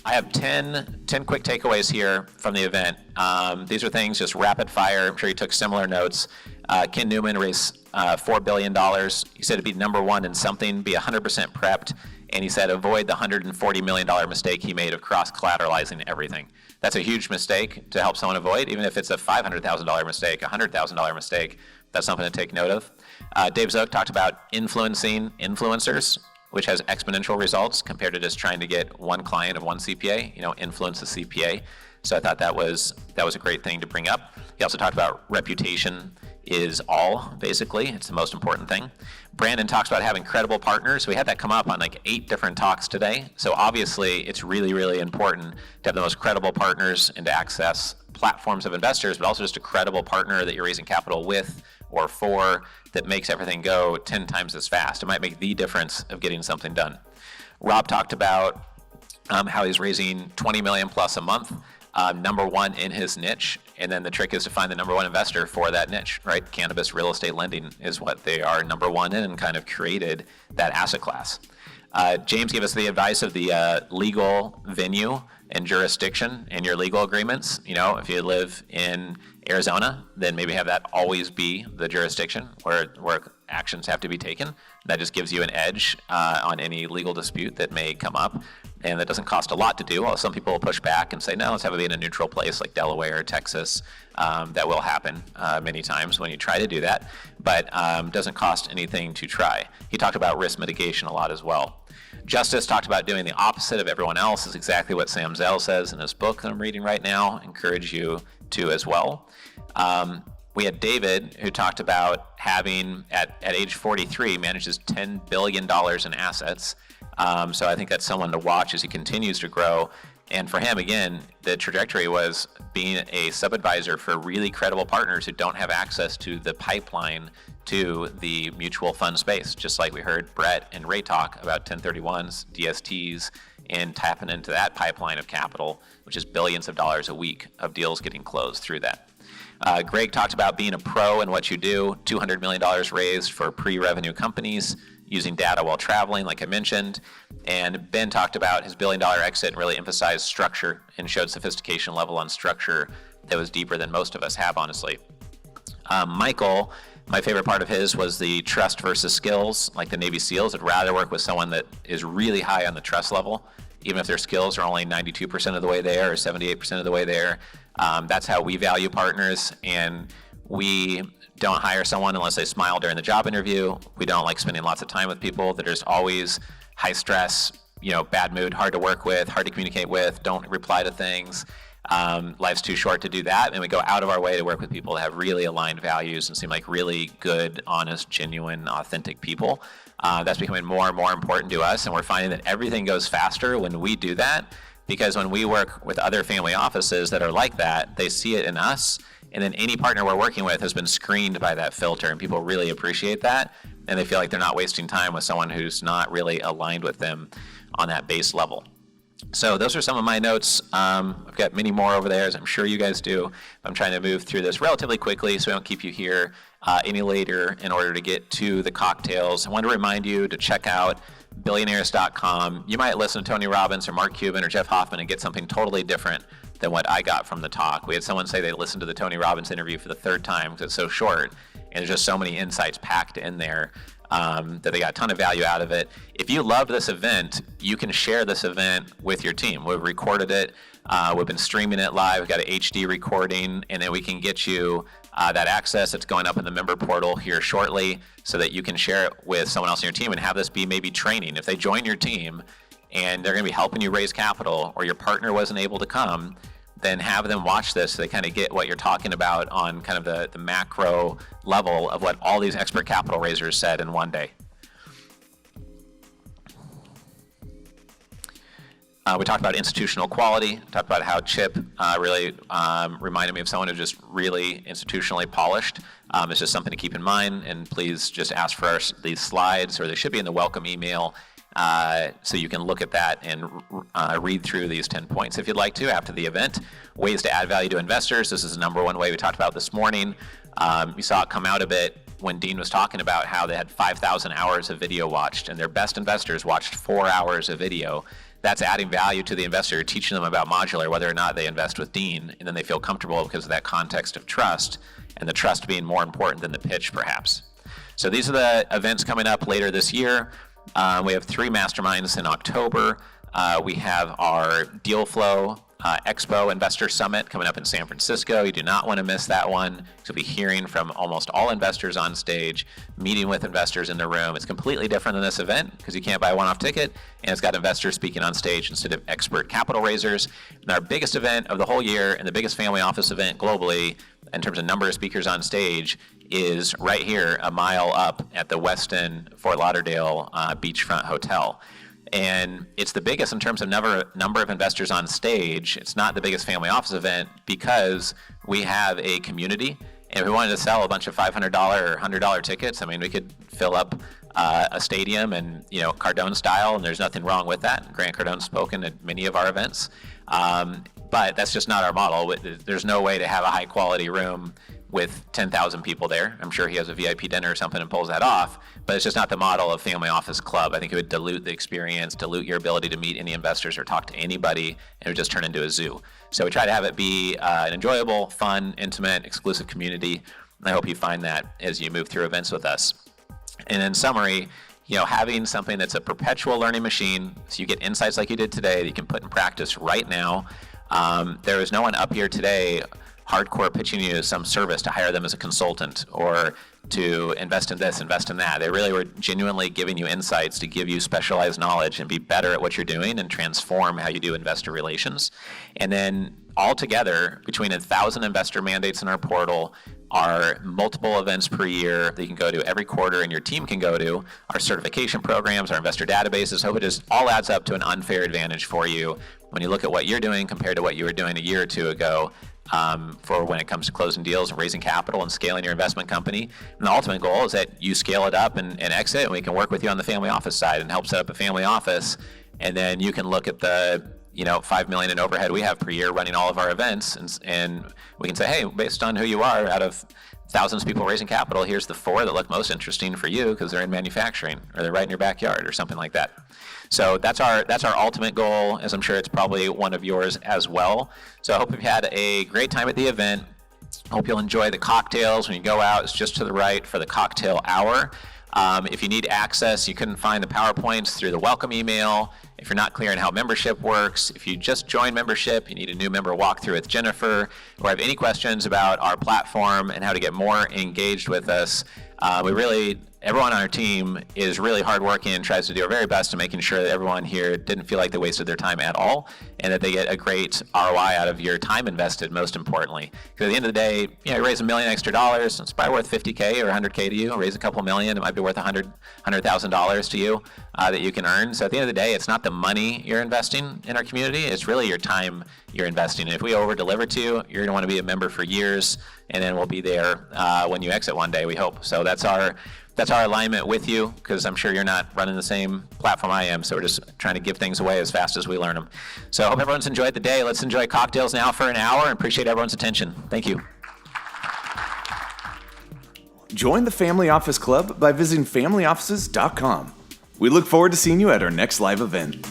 I have 10 quick takeaways here from the event. These are things just rapid fire. I'm sure you took similar notes. Ken Newman raised $4 billion. He said to be number one in something, be 100% prepped. And he said avoid the $140 million mistake he made of cross-collateralizing everything. That's a huge mistake to help someone avoid, even if it's a $500,000 mistake, a $100,000 mistake. That's something to take note of. Dave Zook talked about influencing influencers, which has exponential results compared to just trying to get one client of one CPA, influence the CPA. So I thought that was a great thing to bring up. He also talked about reputation is all, basically. It's the most important thing. Brandon talks about having credible partners. We had that come up on like 8 different talks today. So obviously it's really, really important to have the most credible partners and to access platforms of investors, but also just a credible partner that you're raising capital with or for that makes everything go 10 times as fast. It might make the difference of getting something done. Rob talked about how he's raising 20 million plus a month, number one in his niche. And then the trick is to find the number one investor for that niche, right? Cannabis real estate lending is what they are number one in and kind of created that asset class. James gave us the advice of the legal venue and jurisdiction in your legal agreements. If you live in Arizona, then maybe have that always be the jurisdiction where actions have to be taken. That just gives you an edge on any legal dispute that may come up. And that doesn't cost a lot to do. Well, some people will push back and say, no, let's have it be in a neutral place like Delaware or Texas. That will happen many times when you try to do that, but doesn't cost anything to try. He talked about risk mitigation a lot as well. Justice talked about doing the opposite of everyone else, is exactly what Sam Zell says in his book that I'm reading right now. Encourage you to as well. We had David, who talked about having, at age 43, manages $10 billion in assets. So I think that's someone to watch as he continues to grow. And for him, again, the trajectory was being a sub-advisor for really credible partners who don't have access to the pipeline to the mutual fund space, just like we heard Brett and Ray talk about 1031s, DSTs, and tapping into that pipeline of capital, which is billions of dollars a week of deals getting closed through that. Greg talked about being a pro in what you do, $200 million raised for pre-revenue companies, using data while traveling, like I mentioned. And Ben talked about his $1 billion exit and really emphasized structure and showed sophistication level on structure that was deeper than most of us have, honestly. Michael, my favorite part of his was the trust versus skills, like the Navy SEALs. I'd rather work with someone that is really high on the trust level, even if their skills are only 92% of the way there or 78% of the way there. That's how we value partners, and we don't hire someone unless they smile during the job interview. We don't like spending lots of time with people that are just always high stress, bad mood, hard to work with, hard to communicate with, don't reply to things. Life's too short to do that, and we go out of our way to work with people that have really aligned values and seem like really good, honest, genuine, authentic people. That's becoming more and more important to us, and we're finding that everything goes faster when we do that, because when we work with other family offices that are like that, they see it in us, and then any partner we're working with has been screened by that filter, and people really appreciate that, and they feel like they're not wasting time with someone who's not really aligned with them on that base level. So those are some of my notes. I've got many more over there, as I'm sure you guys do. I'm trying to move through this relatively quickly so we don't keep you here any later in order to get to the cocktails. I want to remind you to check out billionaires.com. You might listen to Tony Robbins or Mark Cuban or Jeff Hoffman and get something totally different than what I got from the talk. We had someone say they listened to the Tony Robbins interview for the 3rd time because it's so short, and there's just so many insights packed in there that they got a ton of value out of it. If you loved this event, you can share this event with your team. We've recorded it. We've been streaming it live. We've got an HD recording, and then we can get you that access. It's going up in the member portal here shortly so that you can share it with someone else in your team and have this be maybe training. If they join your team and they're going to be helping you raise capital, or your partner wasn't able to come, then have them watch this so they kind of get what you're talking about on kind of the macro level of what all these expert capital raisers said in one day. We talked about institutional quality, talked about how Chip really reminded me of someone who's just really institutionally polished. It's just something to keep in mind, and please just ask for these slides, or they should be in the welcome email, so you can look at that and read through these 10 points if you'd like to after the event. Ways to add value to investors. This is the number one way we talked about this morning. You saw it come out a bit. when Dean was talking about how they had 5,000 hours of video watched, and their best investors watched 4 hours of video. That's adding value to the investor, teaching them about modular, whether or not they invest with Dean, and then they feel comfortable because of that context of trust, and the trust being more important than the pitch, perhaps. So these are the events coming up later this year. We have 3 masterminds in October. We have our Deal Flow Expo Investor Summit coming up in San Francisco. You do not want to miss that one. You'll be hearing from almost all investors on stage, meeting with investors in the room. It's completely different than this event because you can't buy a one-off ticket, and it's got investors speaking on stage instead of expert capital raisers. And our biggest event of the whole year and the biggest family office event globally in terms of number of speakers on stage is right here, a mile up at the Westin Fort Lauderdale Beachfront Hotel. And it's the biggest in terms of number of investors on stage. It's not the biggest family office event because we have a community. And if we wanted to sell a bunch of $500 or $100 tickets, I mean, we could fill up a stadium and, Cardone style, and there's nothing wrong with that. Grant Cardone's spoken at many of our events. But that's just not our model. There's no way to have a high quality room with 10,000 people there. I'm sure he has a VIP dinner or something and pulls that off, but it's just not the model of family office club. I think it would dilute the experience, dilute your ability to meet any investors or talk to anybody, and it would just turn into a zoo. So we try to have it be an enjoyable, fun, intimate, exclusive community. I hope you find that as you move through events with us. And in summary, having something that's a perpetual learning machine, so you get insights like you did today that you can put in practice right now. There is no one up here today hardcore pitching you some service to hire them as a consultant or to invest in this, invest in that. They really were genuinely giving you insights to give you specialized knowledge and be better at what you're doing and transform how you do investor relations. And then altogether, between 1,000 investor mandates in our portal, our multiple events per year that you can go to every quarter and your team can go to, our certification programs, our investor databases, hope it just all adds up to an unfair advantage for you when you look at what you're doing compared to what you were doing a year or two ago. For when it comes to closing deals and raising capital and scaling your investment company. And the ultimate goal is that you scale it up and exit, and we can work with you on the family office side and help set up a family office. And then you can look at the $5 million in overhead we have per year running all of our events, and we can say, hey, based on who you are, out of thousands of people raising capital, here's the 4 that look most interesting for you because they're in manufacturing or they're right in your backyard or something like that. So that's our ultimate goal, as I'm sure it's probably one of yours as well. So I hope you've had a great time at the event. Hope you'll enjoy the cocktails. When you go out, it's just to the right for the cocktail hour. If you need access, you couldn't find the PowerPoints through the welcome email. If you're not clear on how membership works, if you just joined membership, you need a new member walkthrough with Jennifer, or have any questions about our platform and how to get more engaged with us, everyone on our team is really hardworking and tries to do our very best to making sure that everyone here didn't feel like they wasted their time at all and that they get a great ROI out of your time invested, most importantly. Because at the end of the day, you raise $1 million extra, it's probably worth $50K or $100K to you. Raise a couple million, it might be worth $100,000 to you that you can earn. So at the end of the day, it's not the money you're investing in our community, it's really your time you're investing in. If we over-deliver to you, you're going to want to be a member for years, and then we'll be there when you exit one day, we hope. So that's our alignment with you, because I'm sure you're not running the same platform I am, so we're just trying to give things away as fast as we learn them. So I hope everyone's enjoyed the day. Let's enjoy cocktails now for an hour, and appreciate everyone's attention. Thank you. Join the Family Office Club by visiting familyoffices.com. We look forward to seeing you at our next live event.